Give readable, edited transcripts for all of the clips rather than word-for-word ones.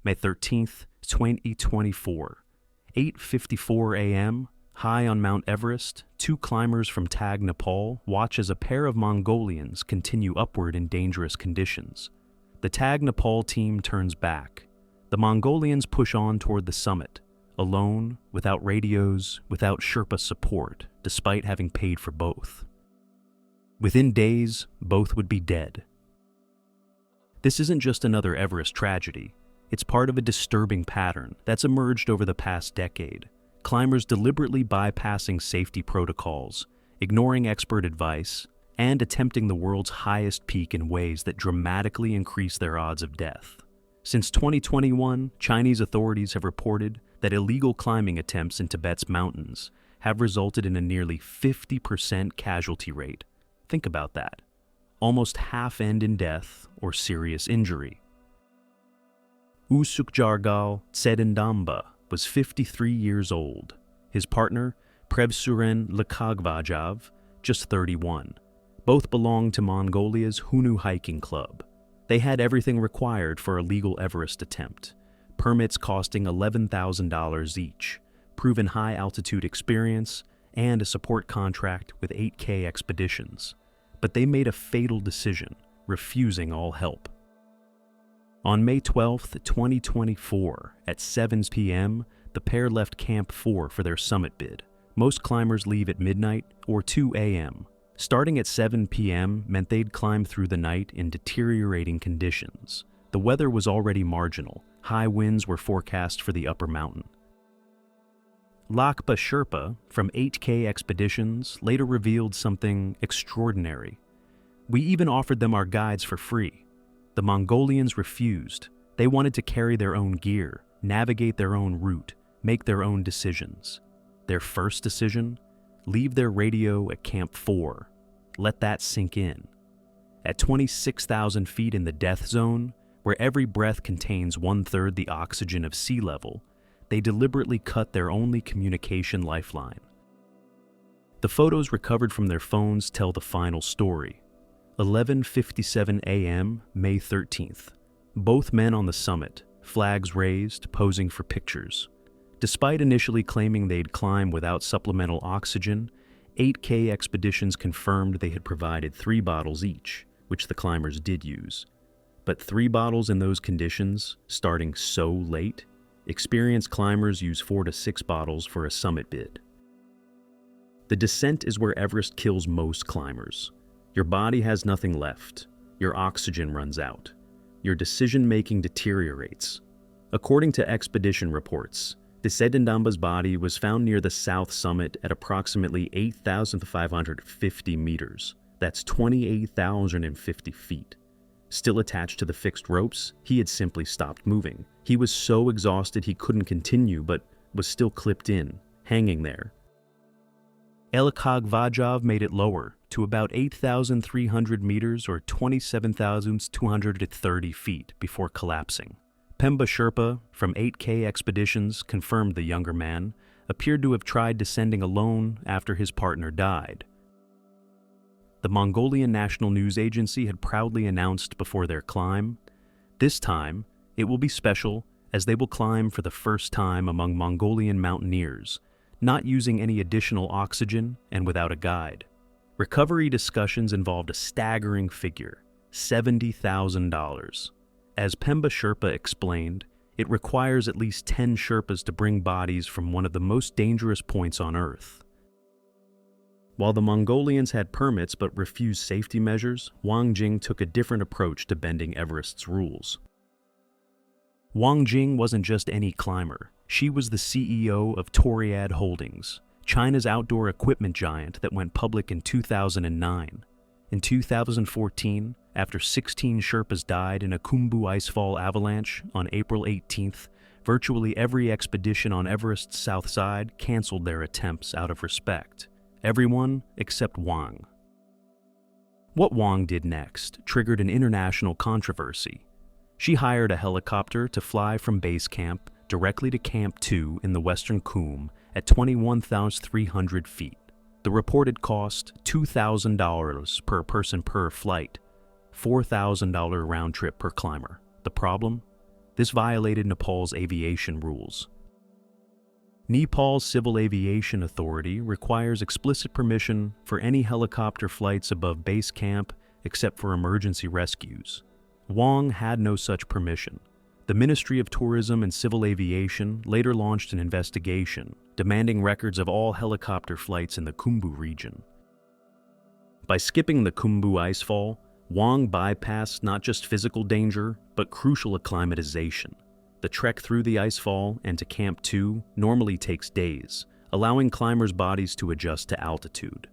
May 13th, 2024. 8:54 a.m., high on Mount Everest, two climbers from Tag, Nepal watch as a pair of Mongolians continue upward in dangerous conditions. The Tag Nepal team turns back. The Mongolians push on toward the summit, alone, without radios, without Sherpa support, despite having paid for both. Within days, both would be dead. This isn't just another Everest tragedy. It's part of a disturbing pattern that's emerged over the past decade. Climbers deliberately bypassing safety protocols, ignoring expert advice, and attempting the world's highest peak in ways that dramatically increase their odds of death. Since 2021, Chinese authorities have reported that illegal climbing attempts in Tibet's mountains have resulted in a nearly 50% casualty rate. Think about that. Almost half end in death or serious injury. Usukjargal Tsedendamba was 53 years old. His partner, Prevsuren Lekagvajav, just 31. Both belonged to Mongolia's Hunu Hiking Club. They had everything required for a legal Everest attempt, permits costing $11,000 each, proven high-altitude experience, and a support contract with 8K expeditions. But they made a fatal decision, refusing all help. On May 12, 2024, at 7 p.m., the pair left Camp 4 for their summit bid. Most climbers leave at midnight or 2 a.m. Starting at 7 p.m. meant they'd climb through the night in deteriorating conditions. The weather was already marginal. High winds were forecast for the upper mountain. Lakpa Sherpa from 8K Expeditions later revealed something extraordinary. We even offered them our guides for free. The Mongolians refused. They wanted to carry their own gear, navigate their own route, make their own decisions. Their first decision? Leave their radio at Camp 4. Let that sink in. At 26,000 feet in the death zone, where every breath contains 1/3 the oxygen of sea level, they deliberately cut their only communication lifeline. The photos recovered from their phones tell the final story. 11:57 a.m., May 13th. Both men on the summit, flags raised, posing for pictures. Despite initially claiming they'd climb without supplemental oxygen, 8K Expeditions confirmed they had provided 3 bottles each, which the climbers did use. But 3 bottles in those conditions, starting so late? Experienced climbers use 4 to 6 bottles for a summit bid. The descent is where Everest kills most climbers. Your body has nothing left. Your oxygen runs out. Your decision-making deteriorates. According to expedition reports, Tsedendamba's body was found near the south summit at approximately 8,550 meters. That's 28,050 feet. Still attached to the fixed ropes, he had simply stopped moving. He was so exhausted he couldn't continue, but was still clipped in, hanging there. Lekagvajav made it lower, to about 8,300 meters or 27,230 feet before collapsing. Pemba Sherpa from 8K Expeditions confirmed the younger man appeared to have tried descending alone after his partner died. The Mongolian National News Agency had proudly announced before their climb, this time it will be special as they will climb for the first time among Mongolian mountaineers, not using any additional oxygen and without a guide. Recovery discussions involved a staggering figure, $70,000. As Pemba Sherpa explained, it requires at least 10 Sherpas to bring bodies from one of the most dangerous points on Earth. While the Mongolians had permits but refused safety measures, Wong Jing took a different approach to bending Everest's rules. Wong Jing wasn't just any climber. She was the CEO of Toriad Holdings, China's outdoor equipment giant that went public in 2009. In 2014, after 16 Sherpas died in a Khumbu icefall avalanche on April 18th, virtually every expedition on Everest's south side canceled their attempts out of respect. Everyone except Wang. What Wang did next triggered an international controversy. She hired a helicopter to fly from base camp directly to Camp 2 in the western Khum at 21,300 feet. The reported cost, $2,000 per person per flight, $4,000 round trip per climber. The problem? This violated Nepal's aviation rules. Nepal's Civil Aviation Authority requires explicit permission for any helicopter flights above base camp except for emergency rescues. Wong had no such permission. The Ministry of Tourism and Civil Aviation later launched an investigation demanding records of all helicopter flights in the Khumbu region. By skipping the Khumbu icefall, Wong bypassed not just physical danger, but crucial acclimatization. The trek through the icefall and to Camp 2 normally takes days, allowing climbers' bodies to adjust to altitude.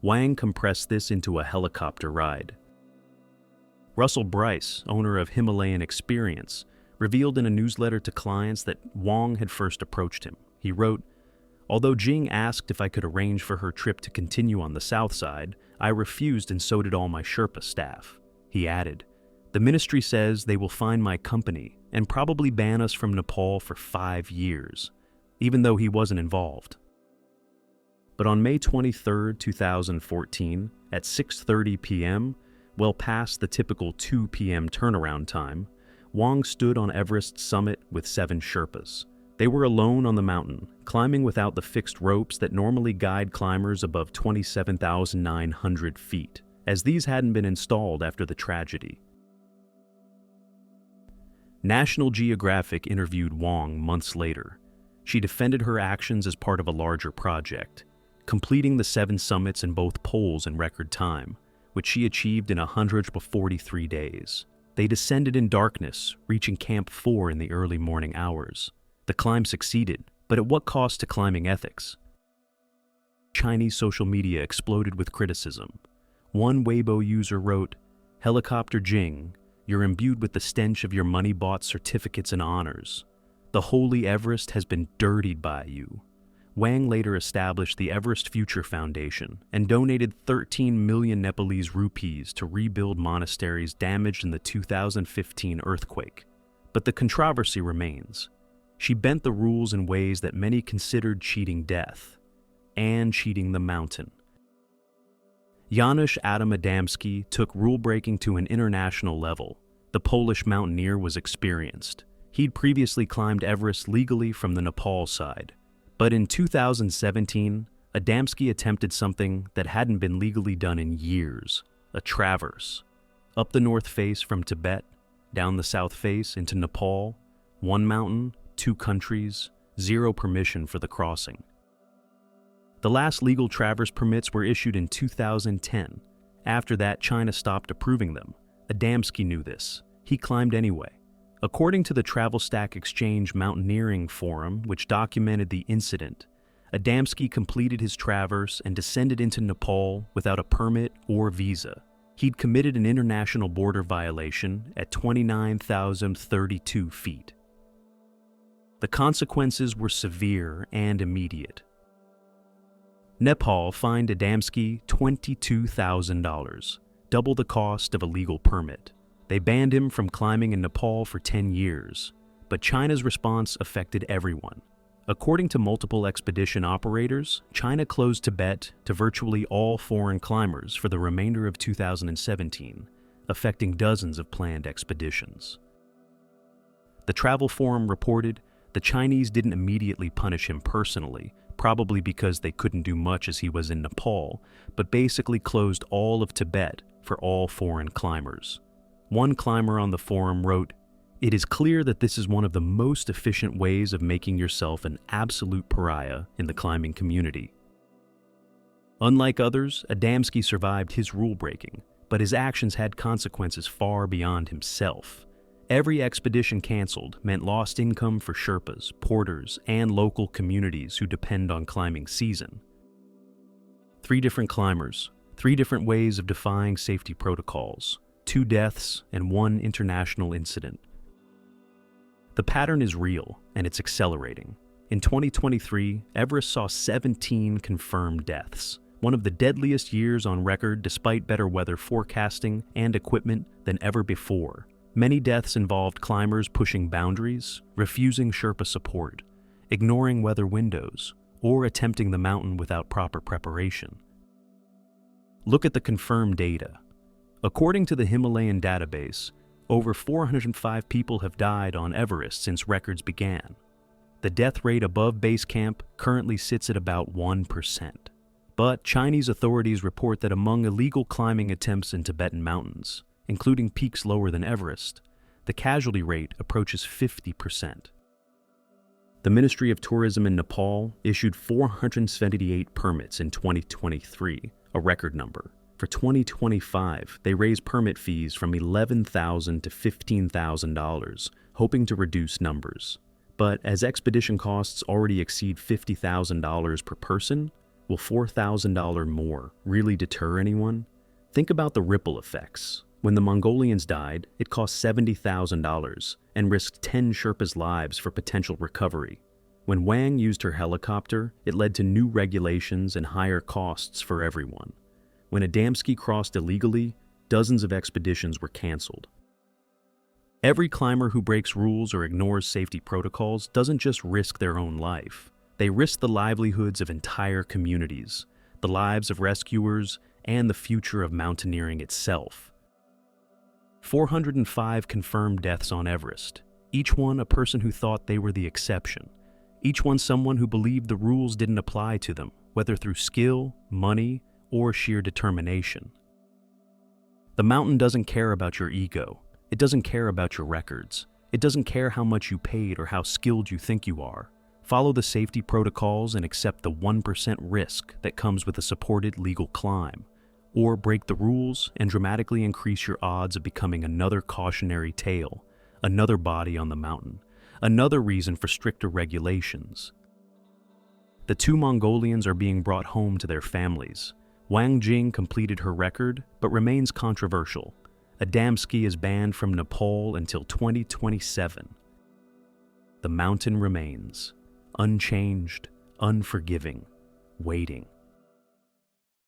Wang compressed this into a helicopter ride. Russell Bryce, owner of Himalayan Experience, revealed in a newsletter to clients that Wong had first approached him. He wrote, "Although Jing asked if I could arrange for her trip to continue on the south side, I refused and so did all my Sherpa staff." He added, "The ministry says they will find my company and probably ban us from Nepal for 5 years, even though he wasn't involved." But on May 23, 2014, at 6:30 p.m., well past the typical 2 p.m. turnaround time, Wong stood on Everest's summit with 7 Sherpas. They were alone on the mountain, climbing without the fixed ropes that normally guide climbers above 27,900 feet, as these hadn't been installed after the tragedy. National Geographic interviewed Wong months later. She defended her actions as part of a larger project, completing the 7 summits in both poles in record time, which she achieved in 143 days. They descended in darkness, reaching Camp 4 in the early morning hours. The climb succeeded, but at what cost to climbing ethics? Chinese social media exploded with criticism. One Weibo user wrote, "Helicopter Jing, you're imbued with the stench of your money-bought certificates and honors. The holy Everest has been dirtied by you." Wang later established the Everest Future Foundation and donated 13 million Nepalese rupees to rebuild monasteries damaged in the 2015 earthquake. But the controversy remains. She bent the rules in ways that many considered cheating death and cheating the mountain. Janusz Adamsky took rule-breaking to an international level. The Polish mountaineer was experienced. He'd previously climbed Everest legally from the Nepal side. But in 2017, Adamsky attempted something that hadn't been legally done in years: a traverse. Up the north face from Tibet, down the south face into Nepal, 1 mountain, 2 countries, 0 permission for the crossing. The last legal traverse permits were issued in 2010. After that, China stopped approving them. Adamsky knew this. He climbed anyway. According to the Travel Stack Exchange Mountaineering Forum, which documented the incident, Adamsky completed his traverse and descended into Nepal without a permit or visa. He'd committed an international border violation at 29,032 feet. The consequences were severe and immediate. Nepal fined Adamsky $22,000, double the cost of a legal permit. They banned him from climbing in Nepal for 10 years, but China's response affected everyone. According to multiple expedition operators, China closed Tibet to virtually all foreign climbers for the remainder of 2017, affecting dozens of planned expeditions. The Travel Forum reported the Chinese didn't immediately punish him personally, probably because they couldn't do much as he was in Nepal, but basically closed all of Tibet for all foreign climbers. One climber on the forum wrote, "It is clear that this is one of the most efficient ways of making yourself an absolute pariah in the climbing community." Unlike others, Adamsky survived his rule-breaking, but his actions had consequences far beyond himself. Every expedition canceled meant lost income for Sherpas, porters, and local communities who depend on climbing season. 3 different climbers, 3 different ways of defying safety protocols, 2 deaths, and 1 international incident. The pattern is real, and it's accelerating. In 2023, Everest saw 17 confirmed deaths, one of the deadliest years on record despite better weather forecasting and equipment than ever before. Many deaths involved climbers pushing boundaries, refusing Sherpa support, ignoring weather windows, or attempting the mountain without proper preparation. Look at the confirmed data. According to the Himalayan database, Over 405 people have died on Everest since records began. The death rate above base camp currently sits at about 1%. But Chinese authorities report that among illegal climbing attempts in Tibetan mountains, including peaks lower than Everest, the casualty rate approaches 50%. The Ministry of Tourism in Nepal issued 478 permits in 2023, a record number. For 2025, they raised permit fees from $11,000 to $15,000, hoping to reduce numbers. But as expedition costs already exceed $50,000 per person, will $4,000 more really deter anyone? Think about the ripple effects. When the Mongolians died, it cost $70,000 and risked 10 Sherpas' lives for potential recovery. When Wang used her helicopter, it led to new regulations and higher costs for everyone. When Adamsky crossed illegally, dozens of expeditions were canceled. Every climber who breaks rules or ignores safety protocols doesn't just risk their own life. They risk the livelihoods of entire communities, the lives of rescuers, and the future of mountaineering itself. 405 confirmed deaths on Everest, each one a person who thought they were the exception, each one someone who believed the rules didn't apply to them, whether through skill, money, or sheer determination. The mountain doesn't care about your ego. It doesn't care about your records. It doesn't care how much you paid or how skilled you think you are. Follow the safety protocols and accept the 1% risk that comes with a supported legal climb. Or break the rules and dramatically increase your odds of becoming another cautionary tale, another body on the mountain, another reason for stricter regulations. The two Mongolians are being brought home to their families. Wong Jing completed her record, but remains controversial. Adamsky is banned from Nepal until 2027. The mountain remains, unchanged, unforgiving, waiting.